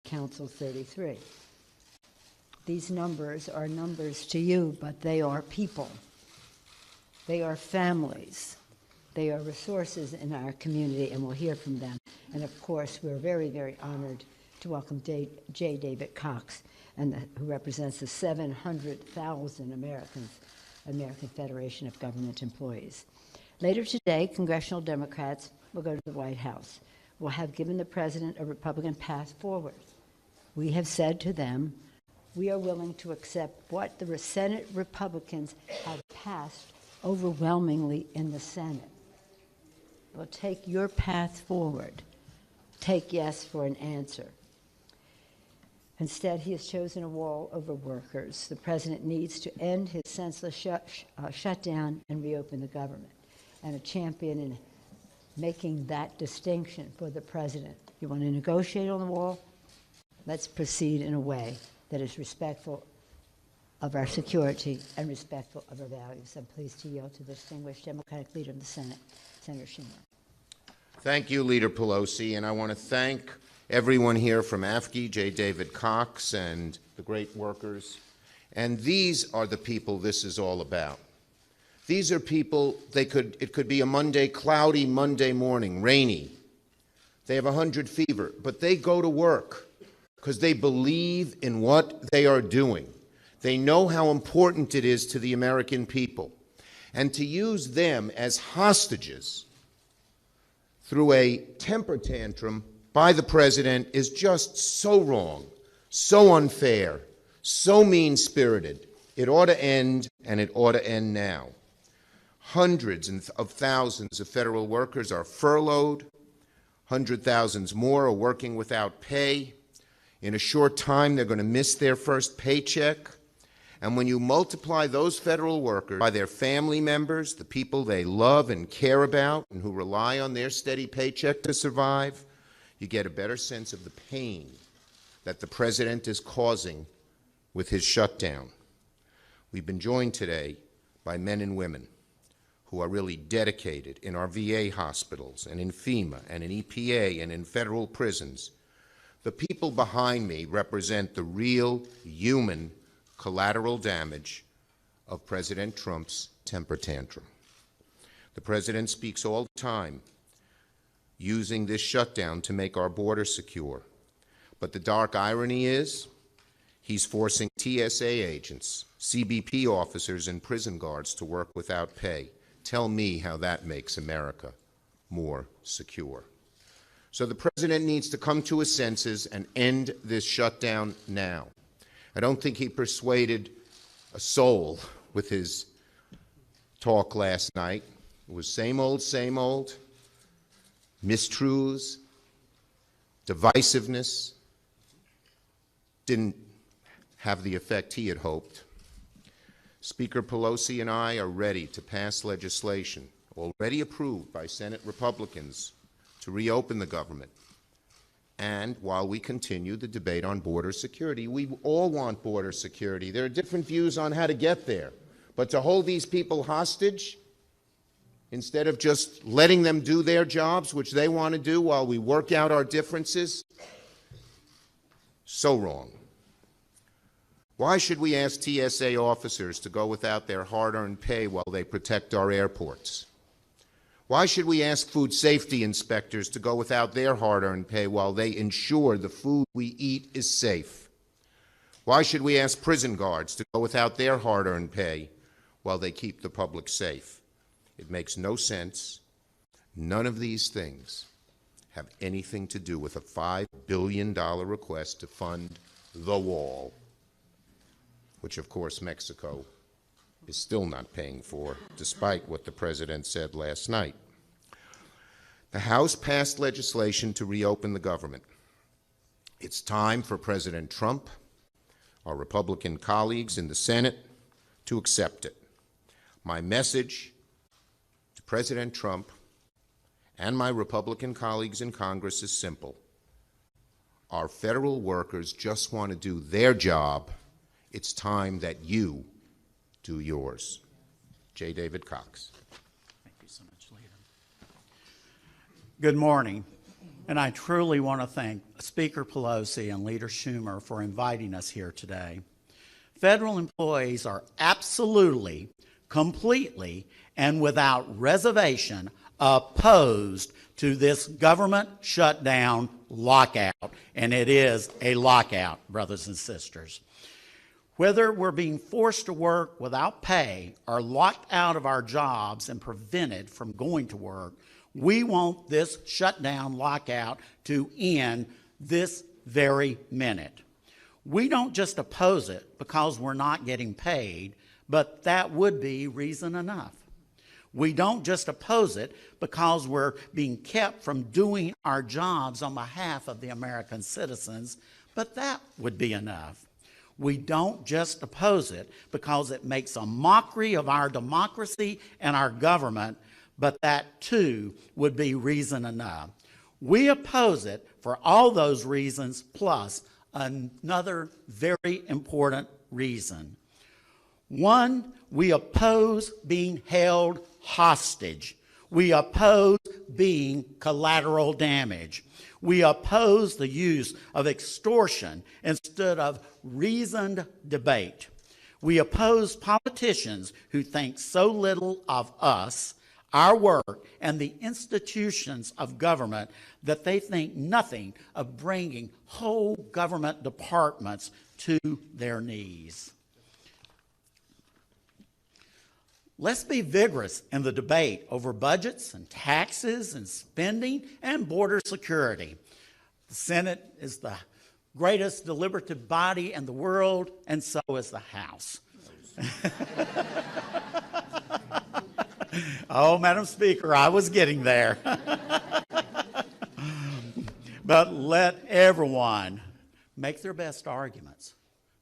Council 33. These numbers are numbers to you, but they are people. They are families. They are resources in our community, and we'll hear from them. And of course, we're very, very honored to welcome J. David Cox, who represents the 700,000 American Federation of Government Employees. Later today, congressional Democrats will go to the White House. We'll have given the president a Republican path forward. We have said to them, we are willing to accept what the Senate Republicans have passed overwhelmingly in the Senate. We'll take your path forward. Take yes for an answer. Instead, he has chosen a wall over workers. The president needs to end his senseless shutdown and reopen the government. And a champion in making that distinction for the president. You want to negotiate on the wall? Let's proceed in a way that is respectful of our security and respectful of our values. I'm pleased to yield to the distinguished Democratic leader of the Senate, Senator Schumer. Thank you, Leader Pelosi, and I want to thank everyone here from AFSCME, J. David Cox, and the great workers. And these are the people this is all about. These are people, it could be a cloudy Monday morning, rainy. They have 100 fever, but they go to work because they believe in what they are doing. They know how important it is to the American people. And to use them as hostages through a temper tantrum by the president is just so wrong, so unfair, so mean-spirited. It ought to end, and it ought to end now. Hundreds of thousands of federal workers are furloughed. 100,000 more are working without pay. In a short time, they're going to miss their first paycheck. And when you multiply those federal workers by their family members, the people they love and care about and who rely on their steady paycheck to survive, you get a better sense of the pain that the president is causing with his shutdown. We've been joined today by men and women who are really dedicated in our VA hospitals and in FEMA and in EPA and in federal prisons. The people behind me represent the real human collateral damage of President Trump's temper tantrum. The president speaks all the time using this shutdown to make our border secure. But the dark irony is he's forcing TSA agents, CBP officers, and prison guards to work without pay. Tell me how that makes America more secure. So the president needs to come to his senses and end this shutdown now. I don't think he persuaded a soul with his talk last night. It was same old, mistruths, divisiveness. Didn't have the effect he had hoped. Speaker Pelosi and I are ready to pass legislation, already approved by Senate Republicans, to reopen the government. And while we continue the debate on border security, we all want border security. There are different views on how to get there. But to hold these people hostage, instead of just letting them do their jobs, which they want to do while we work out our differences, so wrong. Why should we ask TSA officers to go without their hard-earned pay while they protect our airports? Why should we ask food safety inspectors to go without their hard-earned pay while they ensure the food we eat is safe? Why should we ask prison guards to go without their hard-earned pay while they keep the public safe? It makes no sense. None of these things have anything to do with a $5 billion request to fund the wall, which, of course, Mexico is still not paying for, despite what the president said last night. The House passed legislation to reopen the government. It's time for President Trump, our Republican colleagues in the Senate, to accept it. My message to President Trump and my Republican colleagues in Congress is simple. Our federal workers just want to do their job. It's time that you do yours. J. David Cox. Thank you so much, Leader. Good morning. And I truly want to thank Speaker Pelosi and Leader Schumer for inviting us here today. Federal employees are absolutely, completely, and without reservation opposed to this government shutdown lockout. And it is a lockout, brothers and sisters. Whether we're being forced to work without pay or locked out of our jobs and prevented from going to work, we want this shutdown lockout to end this very minute. We don't just oppose it because we're not getting paid, but that would be reason enough. We don't just oppose it because we're being kept from doing our jobs on behalf of the American citizens, but that would be enough. We don't just oppose it because it makes a mockery of our democracy and our government, but that too would be reason enough. We oppose it for all those reasons, plus another very important reason. One, we oppose being held hostage. We oppose being collateral damage. We oppose the use of extortion instead of reasoned debate. We oppose politicians who think so little of us, our work, and the institutions of government that they think nothing of bringing whole government departments to their knees. Let's be vigorous in the debate over budgets and taxes and spending and border security. The Senate is the greatest deliberative body in the world, and so is the House. Oh, Madam Speaker, I was getting there. But let everyone make their best arguments.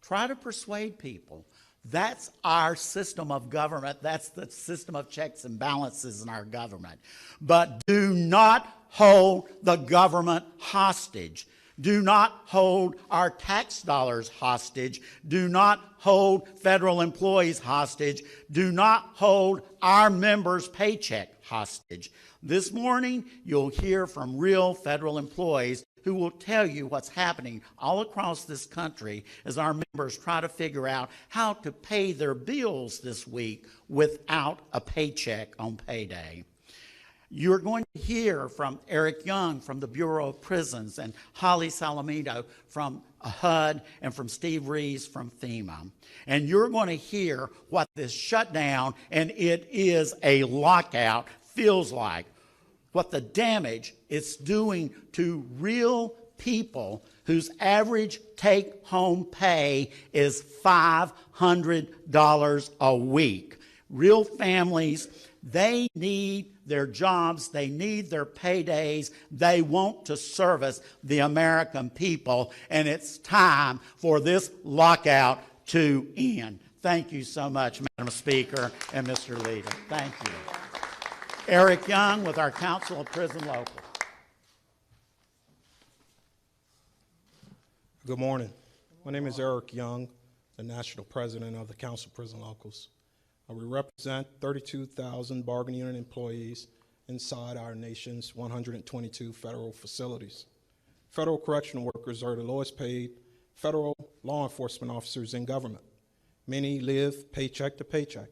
Try to persuade people. That's our system of government. That's the system of checks and balances in our government. But do not hold the government hostage. Do not hold our tax dollars hostage. Do not hold federal employees hostage. Do not hold our members' paycheck hostage. This morning, you'll hear from real federal employees who will tell you what's happening all across this country as our members try to figure out how to pay their bills this week without a paycheck on payday. You're going to hear from Eric Young from the Bureau of Prisons and Holly Salamito from HUD and from Steve Reeves from FEMA. And you're going to hear what this shutdown, and it is a lockout, feels like, what the damage it's doing to real people whose average take-home pay is $500 a week. Real families, they need their jobs, they need their paydays, they want to service the American people, and it's time for this lockout to end. Thank you so much, Madam Speaker and Mr. Leader. Thank you. Eric Young with our Council of Prison Locals. Good morning. My name is Eric Young, the National President of the Council of Prison Locals. We represent 32,000 bargaining unit employees inside our nation's 122 federal facilities. Federal correctional workers are the lowest paid federal law enforcement officers in government. Many live paycheck to paycheck.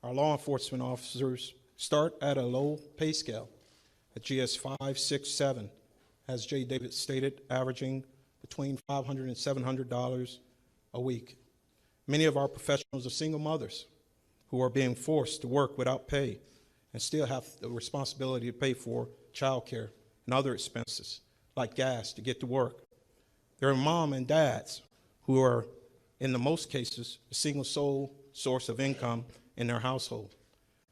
Our law enforcement officers start at a low pay scale, at GS 5, 6, 7, as Jay David stated, averaging between $500 and $700 a week. Many of our professionals are single mothers who are being forced to work without pay and still have the responsibility to pay for child care and other expenses like gas to get to work. There are mom and dads who are, in the most cases, a single sole source of income in their household.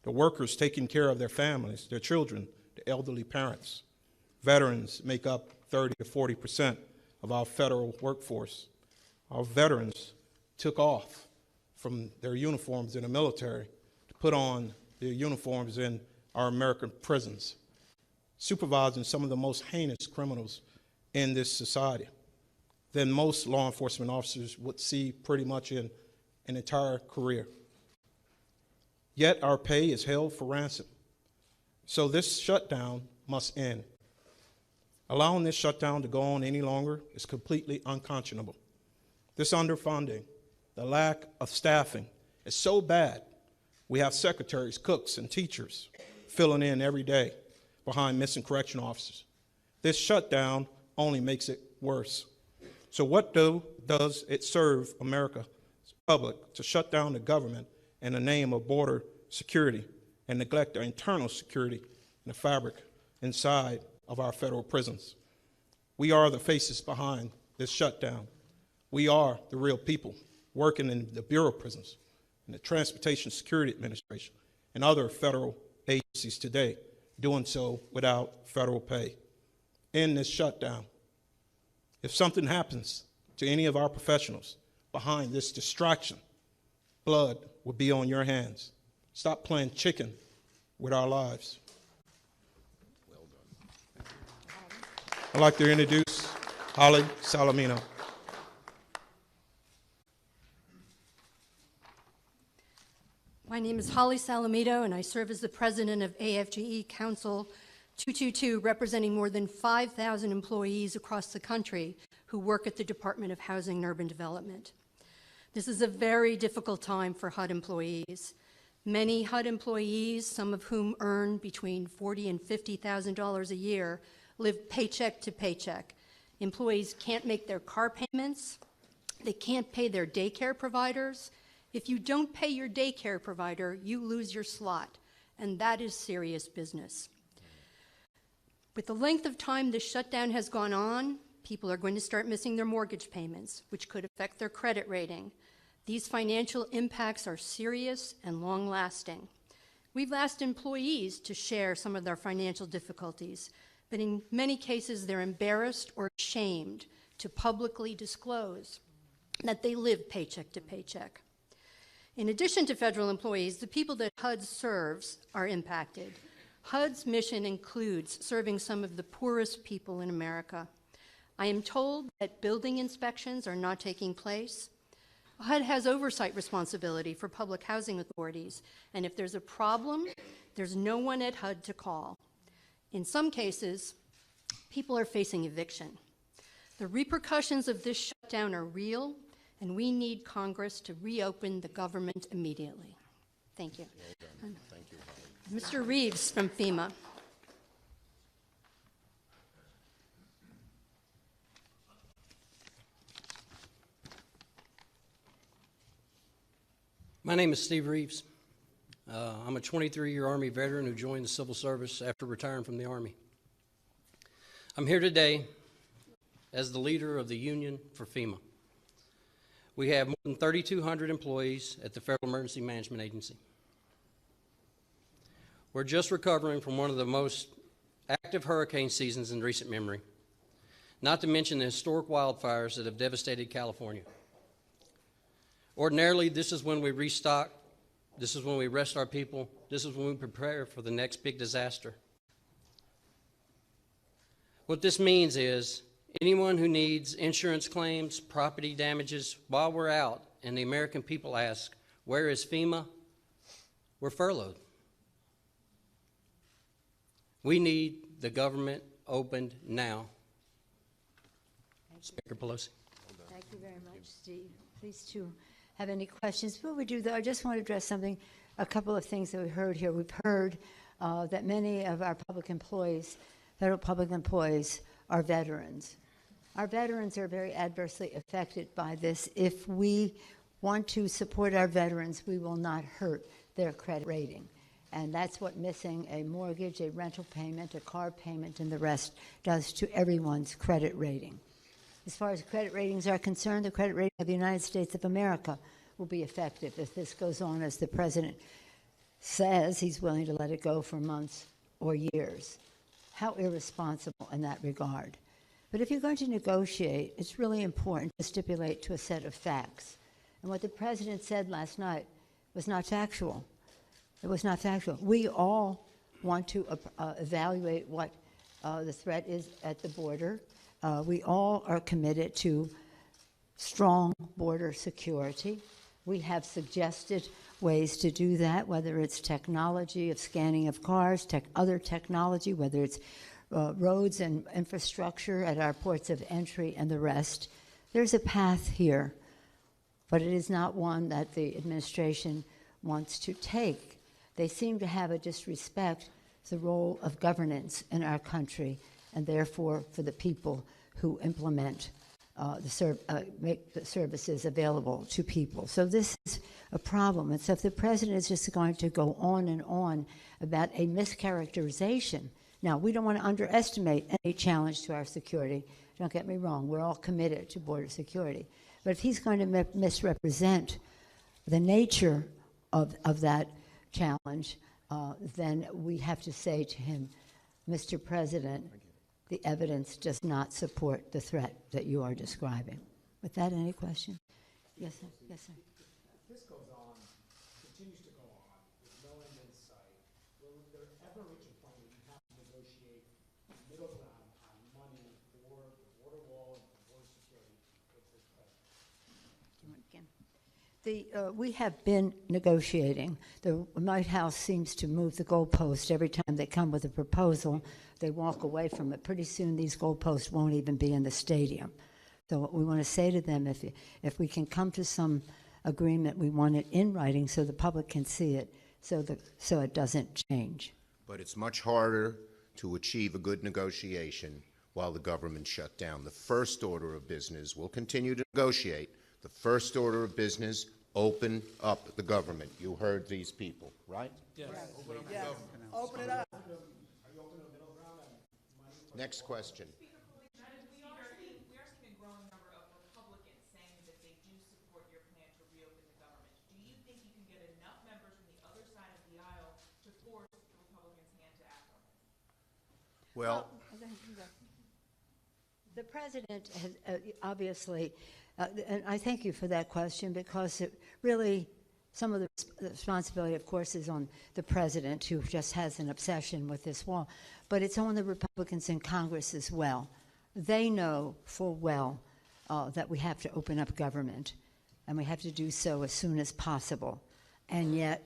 The workers taking care of their families, their children, the elderly parents. Veterans make up 30 to 40% of our federal workforce. Our veterans took off from their uniforms in the military to put on their uniforms in our American prisons, supervising some of the most heinous criminals in this society than most law enforcement officers would see pretty much in an entire career. Yet our pay is held for ransom. So this shutdown must end. Allowing this shutdown to go on any longer is completely unconscionable. This underfunding, the lack of staffing is so bad, we have secretaries, cooks, and teachers filling in every day behind missing correction officers. This shutdown only makes it worse. So what does it serve America's public to shut down the government in the name of border security and neglect our internal security and the fabric inside of our federal prisons? We are the faces behind this shutdown. We are the real people working in the Bureau of Prisons and the Transportation Security Administration and other federal agencies today, doing so without federal pay. In this shutdown, if something happens to any of our professionals behind this distraction, blood will be on your hands. Stop playing chicken with our lives. Well done. I'd like to introduce Holly Salamino. My name is Holly Salamito, and I serve as the president of AFGE Council 222, representing more than 5,000 employees across the country who work at the Department of Housing and Urban Development. This is a very difficult time for HUD employees. Many HUD employees, some of whom earn between $40,000 and $50,000 a year, live paycheck to paycheck. Employees can't make their car payments. They can't pay their daycare providers. If you don't pay your daycare provider, you lose your slot, and that is serious business. With the length of time this shutdown has gone on, people are going to start missing their mortgage payments, which could affect their credit rating. These financial impacts are serious and long-lasting. We've asked employees to share some of their financial difficulties, but in many cases they're embarrassed or ashamed to publicly disclose that they live paycheck to paycheck. In addition to federal employees, the people that HUD serves are impacted. HUD's mission includes serving some of the poorest people in America. I am told that building inspections are not taking place. HUD has oversight responsibility for public housing authorities, and if there's a problem, there's no one at HUD to call. In some cases, people are facing eviction. The repercussions of this shutdown are real, and we need Congress to reopen the government immediately. Thank you. Well done. Thank you, Mr. Holly. Reeves from FEMA. My name is Steve Reeves. I'm a 23-year Army veteran who joined the civil service after retiring from the Army. I'm here today as the leader of the union for FEMA. We have more than 3,200 employees at the Federal Emergency Management Agency. We're just recovering from one of the most active hurricane seasons in recent memory, not to mention the historic wildfires that have devastated California. Ordinarily, this is when we restock, this is when we rest our people, this is when we prepare for the next big disaster. What this means is anyone who needs insurance claims, property damages while we're out, and the American people ask, where is FEMA? We're furloughed. We need the government opened now. Speaker Pelosi. Thank you very much, Steve. Please to have any questions. Before we do, though, I just want to address something, a couple of things that we heard here. We've heard that many of our public employees, federal public employees, are veterans. Our veterans are very adversely affected by this. If we want to support our veterans, we will not hurt their credit rating. And that's what missing a mortgage, a rental payment, a car payment, and the rest does to everyone's credit rating. As far as credit ratings are concerned, the credit rating of the United States of America will be affected if this goes on as the president says he's willing to let it go for months or years. How irresponsible in that regard. But if you're going to negotiate, it's really important to stipulate to a set of facts. And what the president said last night was not factual. It was not factual. We all want to evaluate what the threat is at the border. We all are committed to strong border security. We have suggested ways to do that, whether it's technology of scanning of cars, other technology, whether it's roads and infrastructure at our ports of entry and the rest. There's a path here, but it is not one that the administration wants to take. They seem to have a disrespect for the role of governance in our country, and therefore for the people who implement make the services available to people. So this is a problem. And so if the president is just going to go on and on about a mischaracterization, now we don't want to underestimate any challenge to our security. Don't get me wrong, we're all committed to border security. But if he's going to misrepresent the nature of that challenge, then we have to say to him, Mr. President, the evidence does not support the threat that you are describing. With that, any question? Yes, sir. Yes, sir. This goes on, continues to go on, with no end in sight. Will there ever reach a point where you have to negotiate middle ground on money for the border wall and for border security with this president? Do you want again? We have been negotiating. The White House seems to move the goalpost every time they come with a proposal. They walk away from it. Pretty soon these goalposts won't even be in the stadium. So what we want to say to them, if we can come to some agreement, we want it in writing so the public can see it, so it doesn't change. But it's much harder to achieve a good negotiation while the government shut down. The first order of business, we'll continue to negotiate. The first order of business, open up the government. You heard these people, right? Yes. Open it up. Next question. We are seeing a growing number of Republicans saying that they do support your plan to reopen the government. Do you think you can get enough members from the other side of the aisle to force the Republicans' hand to act on this? Well, the president has obviously, and I thank you for that question, because it really, some of the responsibility, of course, is on the president, who just has an obsession with this wall, but it's on the Republicans in Congress as well. They know full well that we have to open up government, and we have to do so as soon as possible, and yet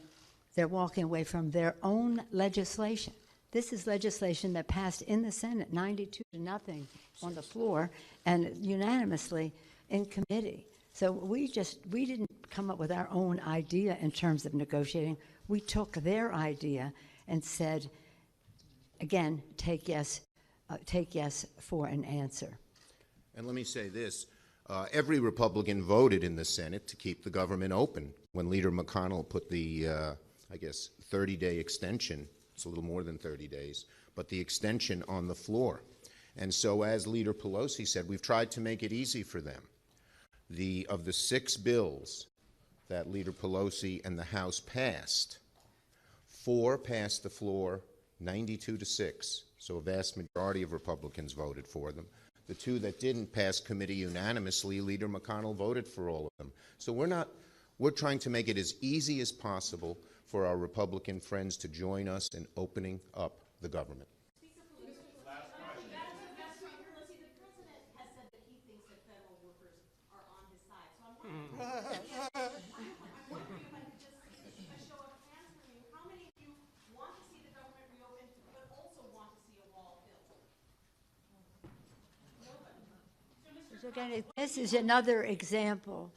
they're walking away from their own legislation. This is legislation that passed in the Senate, 92-0 on the floor, and unanimously in committee. So we didn't come up with our own idea in terms of negotiating. We took their idea and said, again, take yes for an answer. and let me say this. Every Republican voted in the Senate to keep the government open. When Leader McConnell put the, 30-day extension, it's a little more than 30 days, but the extension on the floor. And so, as Leader Pelosi said, we've tried to make it easy for them. Of the 6 bills that Leader Pelosi and the House passed, 4 passed the floor 92-6, so a vast majority of Republicans voted for them. The 2 that didn't pass committee unanimously, Leader McConnell voted for all of them. So we're trying to make it as easy as possible for our Republican friends to join us in opening up the government. So again, this is another example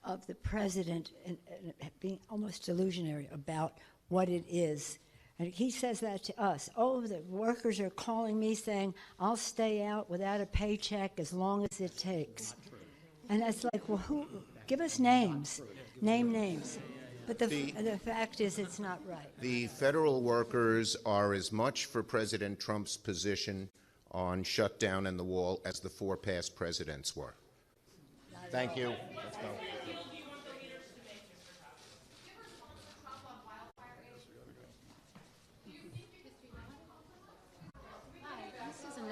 of the president being almost delusionary about what it is. And he says that to us. Oh, the workers are calling me saying, I'll stay out without a paycheck as long as it takes. And that's like, well, give us names. Name names. But the fact is, it's not right. The federal workers are as much for President Trump's position on shutdown and the wall as the 4 past presidents were. Thank you. Let's go.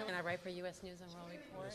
And I write for U.S. News and World Report.